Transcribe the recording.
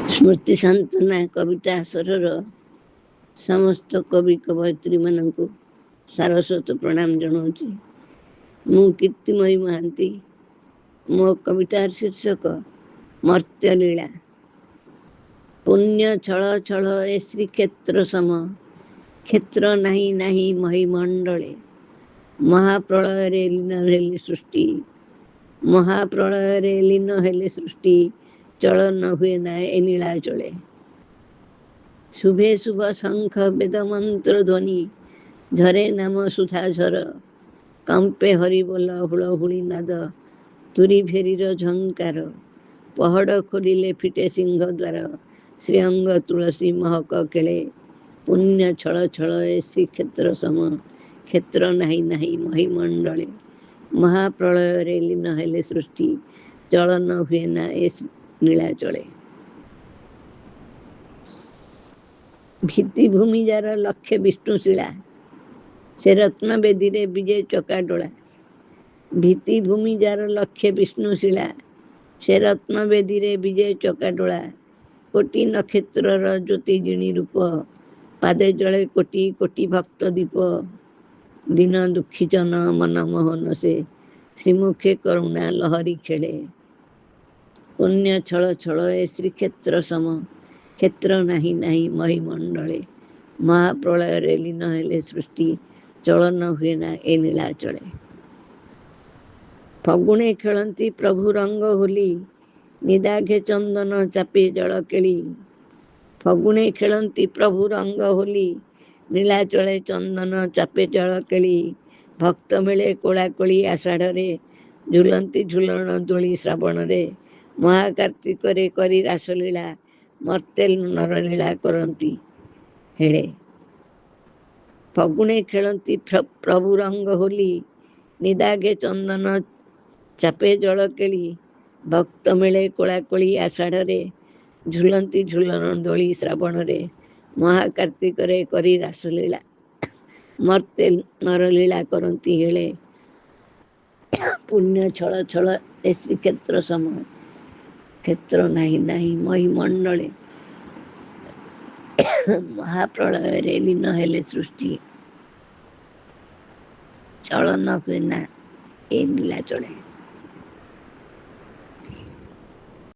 ସ୍ମୃତି ସାନ୍ତନା କବିତା ଆସରର ସମସ୍ତ କବି କବୟିତ୍ରୀ ମାନଙ୍କୁ ସାରସ୍ୱତ ପ୍ରଣାମ ଜଣାଉଛି। ମୁଁ କୀର୍ତ୍ତିମୟୀ ମହାନ୍ତି। ମୋ କବିତାର ଶୀର୍ଷକ ମର୍ତ୍ତ୍ୟଲୀଳା। ପୁଣ୍ୟ ଛଳ ଛଳ ଏ ଶ୍ରୀକ୍ଷେତ୍ର ସମ, କ୍ଷେତ୍ର ନାହିଁ ନାହିଁ ମହିମଣ୍ଡଳେ। ମହାପ୍ରଳୟରେ ଲୀନ ହେଲେ ସୃଷ୍ଟି, ମହାପ୍ରଳୟରେ ଲୀନ ହେଲେ ସୃଷ୍ଟି, ଚଳନ ହୁଏ ନା ଏ ନୀଳାଚଳେ। ଶୁଭେ ଶୁଭ ଶଙ୍ଖ ବେଦ ମନ୍ତ୍ର ଧ୍ୱନି, ଝରେ ନାମ ସୁଧାଝର, କମ୍ପେ ହରିବୋଲ ହୁଳହୁଳି ନାଦ, ତୁରି ଭେରୀର ଝଙ୍କାର। ପହଡ଼ ଖୋଲିଲେ ଫିଟେ ସିଂହ ଦ୍ୱାର, ଶ୍ରୀଅଙ୍ଗ ତୁଳସୀ ମହକ ଖେଳେ। ପୁଣ୍ୟ ଛଳ ଛଳ ଏ ଶ୍ରୀକ୍ଷେତ୍ର ସମ, କ୍ଷେତ୍ର ନାହିଁ ନାହିଁ ମହିମଣ୍ଡଳେ। ମହାପ୍ରଳୟରେ ଲୀନ ହେଲେ ସୃଷ୍ଟି, ଚଳନ ହୁଏ ନା ଏ ନୀଳାଚଳେ। ଭିତ୍ତିଭୂମି ଯାର ଲକ୍ଷେ ବିଷ୍ଣୁଶିଳା, ସେ ରତ୍ନ ବେଦୀରେ ବିଜେ ଚକାଡୋଳା। ଭିତ୍ତିଭୂମି ଯାର ଲକ୍ଷେ ବିଷ୍ଣୁଶିଳା, ସେ ରତ୍ନ ବେଦୀରେ ବିଜେ ଚକାଡୋଳା। କୋଟି ନକ୍ଷତ୍ରର ଜ୍ୟୋତି ଜିଣି ରୂପ, ପାଦେ ଜଳେ କୋଟି କୋଟି ଭକ୍ତ ଦୀପ। ଦୀନ ଦୁଃଖୀ ଜନ ମନ ମୋହନ ସେ, ଶ୍ରୀମୁଖେ କରୁଣା ଲହରୀ ଖେଳେ। ପୁଣ୍ୟ ଛଳ ଛଳ ଏ ଶ୍ରୀକ୍ଷେତ୍ର ସମ, କ୍ଷେତ୍ର ନାହିଁ ନାହିଁ ମହିମଣ୍ଡଳେ। ମହାପ୍ରଳୟରେ ଲୀନ ହେଲେ ସୃଷ୍ଟି, ଚଳନ ହୁଏ ନା ଏ ନୀଳାଚଳେ। ଫଗୁଣେ ଖେଳନ୍ତି ପ୍ରଭୁ ରଙ୍ଗ ହୋଲି, ନିଦାଘେ ଚନ୍ଦନ ଚାପେ ଜଳ କେଳି। ଫଗୁଣେ ଖେଳନ୍ତି ପ୍ରଭୁ ରଙ୍ଗ ହୋଲି, ନୀଳାଚଳେ ଚନ୍ଦନ ଚାପେ ଜଳ କେଳି। ଭକ୍ତ ମିଳେ କୋଳାକୋଳି ଆଷାଢ଼ରେ, ଝୁଲନ୍ତି ଝୁଲଣ ଦୋଳି ଶ୍ରାବଣରେ। ମହାକାର୍ତ୍ତିକରେ କରି ରାସଲୀଳା, ମର୍ତ୍ତେ ନରଲୀଳା କରନ୍ତି ହେଳେ। ଫଗୁଣେ ଖେଳନ୍ତି ପ୍ରଭୁ ରଙ୍ଗ ହୋଲି, ନିଦାଘେ ଚନ୍ଦନ ଚାପେ ଜଳ କେଳି। ଭକ୍ତ ମିଳେ କୋଳାକୋଳି ଆଷାଢ଼ରେ, ଝୁଲନ୍ତି ଝୁଲଣ ଦୋଳି ଶ୍ରାବଣରେ। ମହାକାର୍ତ୍ତିକରେ କରି ରାସଲୀଳା, ମର୍ତ୍ତେ ନରଲୀଳା କରନ୍ତି ହେଳେ। ପୁଣ୍ୟ ଛଳ ଛଳ ଏ ଶ୍ରୀକ୍ଷେତ୍ର ସମ, କ୍ଷେତ୍ର ନାହିଁ ନାହିଁ ମହିମଣ୍ଡଳେ। ମହାପ୍ରଳୟରେ ଲୀନ ହେଲେ ସୃଷ୍ଟି, ଚଳନ ହୁଏ ନା ଏ ନୀଳାଚଳେ।